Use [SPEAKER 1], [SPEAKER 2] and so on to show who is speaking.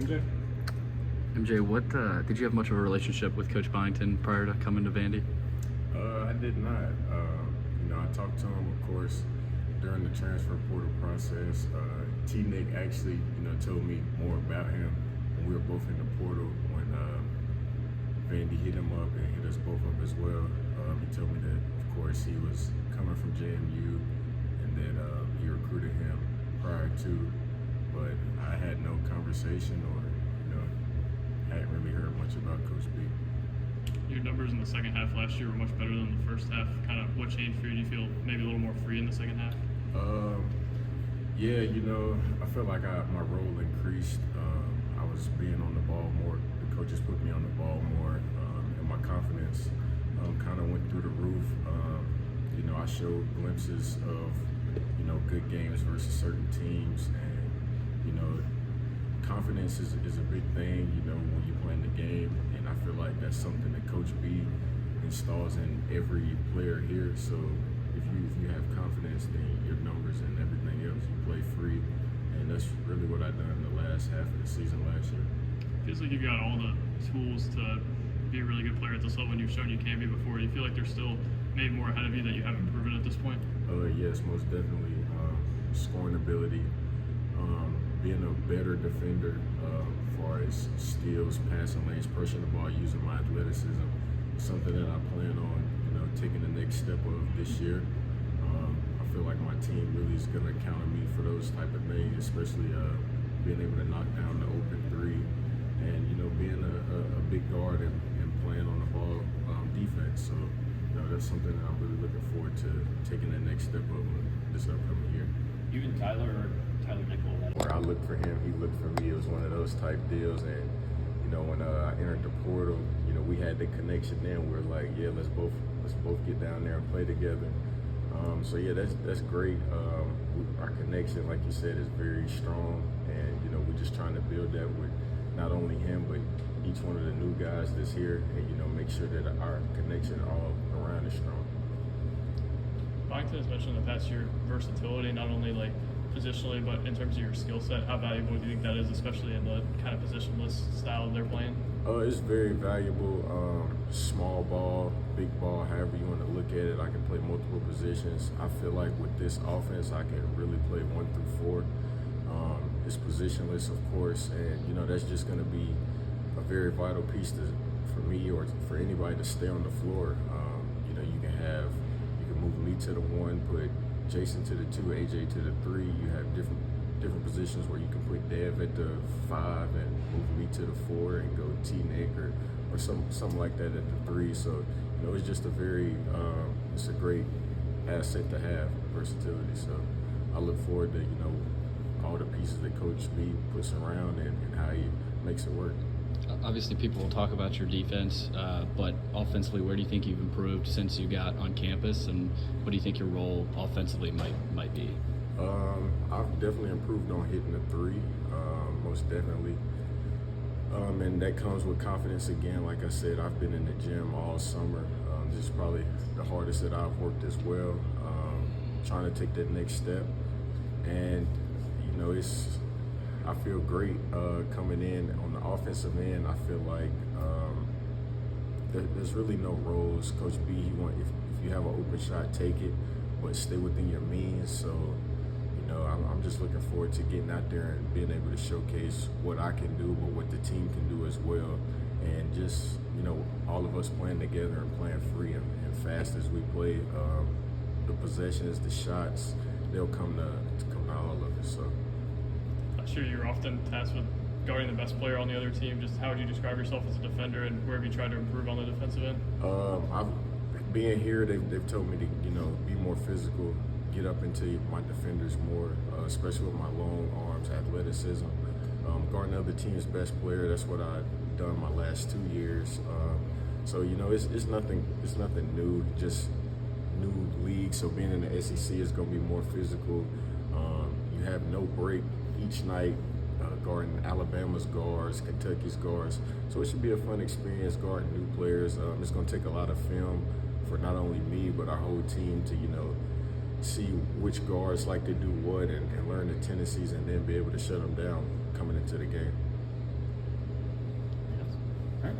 [SPEAKER 1] MJ?
[SPEAKER 2] MJ, what did you have much of a relationship with Coach Byington prior to coming to Vandy?
[SPEAKER 1] I did not. I talked to him, of course, during the transfer portal process. T-Nick actually, told me more about him when we were both in the portal when Vandy hit him up and hit us both up as well. He told me that, of course, he was coming from JMU and that he recruited him prior to, but I had no conversation or, hadn't really heard much about Coach B.
[SPEAKER 3] Your numbers in the second half last year were much better than the first half. Kind of what changed for you? Do you feel maybe a little more free in the second half?
[SPEAKER 1] Yeah, I felt like my role increased. I was being on the ball more. The coaches put me on the ball more, and my confidence kind of went through the roof. I showed glimpses of, good games versus certain teams, and, confidence is a big thing, when you play in the game, and I feel like that's something that Coach B installs in every player here. So if you have confidence, then your numbers and everything else, you play free, and that's really what I done in the last half of the season last year.
[SPEAKER 3] Feels like you've got all the tools to be a really good player at this level, and you've shown you can be before. Do you feel like there's still maybe more ahead of you that you haven't proven at this point?
[SPEAKER 1] Yes, most definitely. Scoring ability, being a better defender as far as steals, passing lanes, pushing the ball, using my athleticism, something that I plan on, taking the next step of this year. I feel like my team really is going to count on me for those type of things, especially being able to knock down the open three and, being a big guard and playing on the ball defense. So, that's something that I'm really looking forward to taking the next step of this upcoming year.
[SPEAKER 4] You and Tyler Nickel.
[SPEAKER 1] Where I looked for him, he looked for me. It was one of those type deals. And, when I entered the portal, we had the connection then. We were like, yeah, let's both get down there and play together. So yeah, that's great. Our connection, like you said, is very strong. And, we're just trying to build that with not only him, but each one of the new guys that's here, and, make sure that our connection all around is strong.
[SPEAKER 3] Byington has mentioned in the past year versatility, not only like positionally, but in terms of your skill set. How valuable do you think that is, especially in the kind of positionless style they're playing?
[SPEAKER 1] It's very valuable. Small ball, big ball, however you want to look at it. I can play multiple positions. I feel like with this offense, I can really play 1 through 4. It's positionless, of course, and that's just going to be a very vital piece for me or for anybody to stay on the floor. You can move me to the 1, put Jason to the 2, AJ to the 3. You have different positions where you can put Dev at the 5 and move me to the 4 and go T-Nick or something like that at the 3. So, it's just it's a great asset to have, versatility. So I look forward to, all the pieces that Coach B puts around and how he makes it work.
[SPEAKER 2] Obviously, people will talk about your defense, but offensively, where do you think you've improved since you got on campus, and what do you think your role offensively might be?
[SPEAKER 1] I've definitely improved on hitting the 3, most definitely. And that comes with confidence again. Like I said, I've been in the gym all summer. This is probably the hardest that I've worked as well, trying to take that next step. And, I feel great coming in on the offensive end. I feel like there's really no roles. Coach B, if you have an open shot, take it, but stay within your means. So, I'm just looking forward to getting out there and being able to showcase what I can do, but what the team can do as well. And just, all of us playing together and playing free and fast as we play. The possessions, the shots, they'll come to all of us. So.
[SPEAKER 3] I'm sure you're often tasked with guarding the best player on the other team. Just how would you describe yourself as a defender, and where have you tried to improve on the defensive end?
[SPEAKER 1] Being here, they've told me to be more physical, get up into my defenders more, especially with my long arms, athleticism. Guarding other team's best player, that's what I've done my last 2 years. So it's nothing new, just new league. So being in the SEC is going to be more physical. You have no break each night, guarding Alabama's guards, Kentucky's guards. So it should be a fun experience guarding new players. It's going to take a lot of film for not only me, but our whole team to, see which guards like to do what and learn the tendencies and then be able to shut them down coming into the game.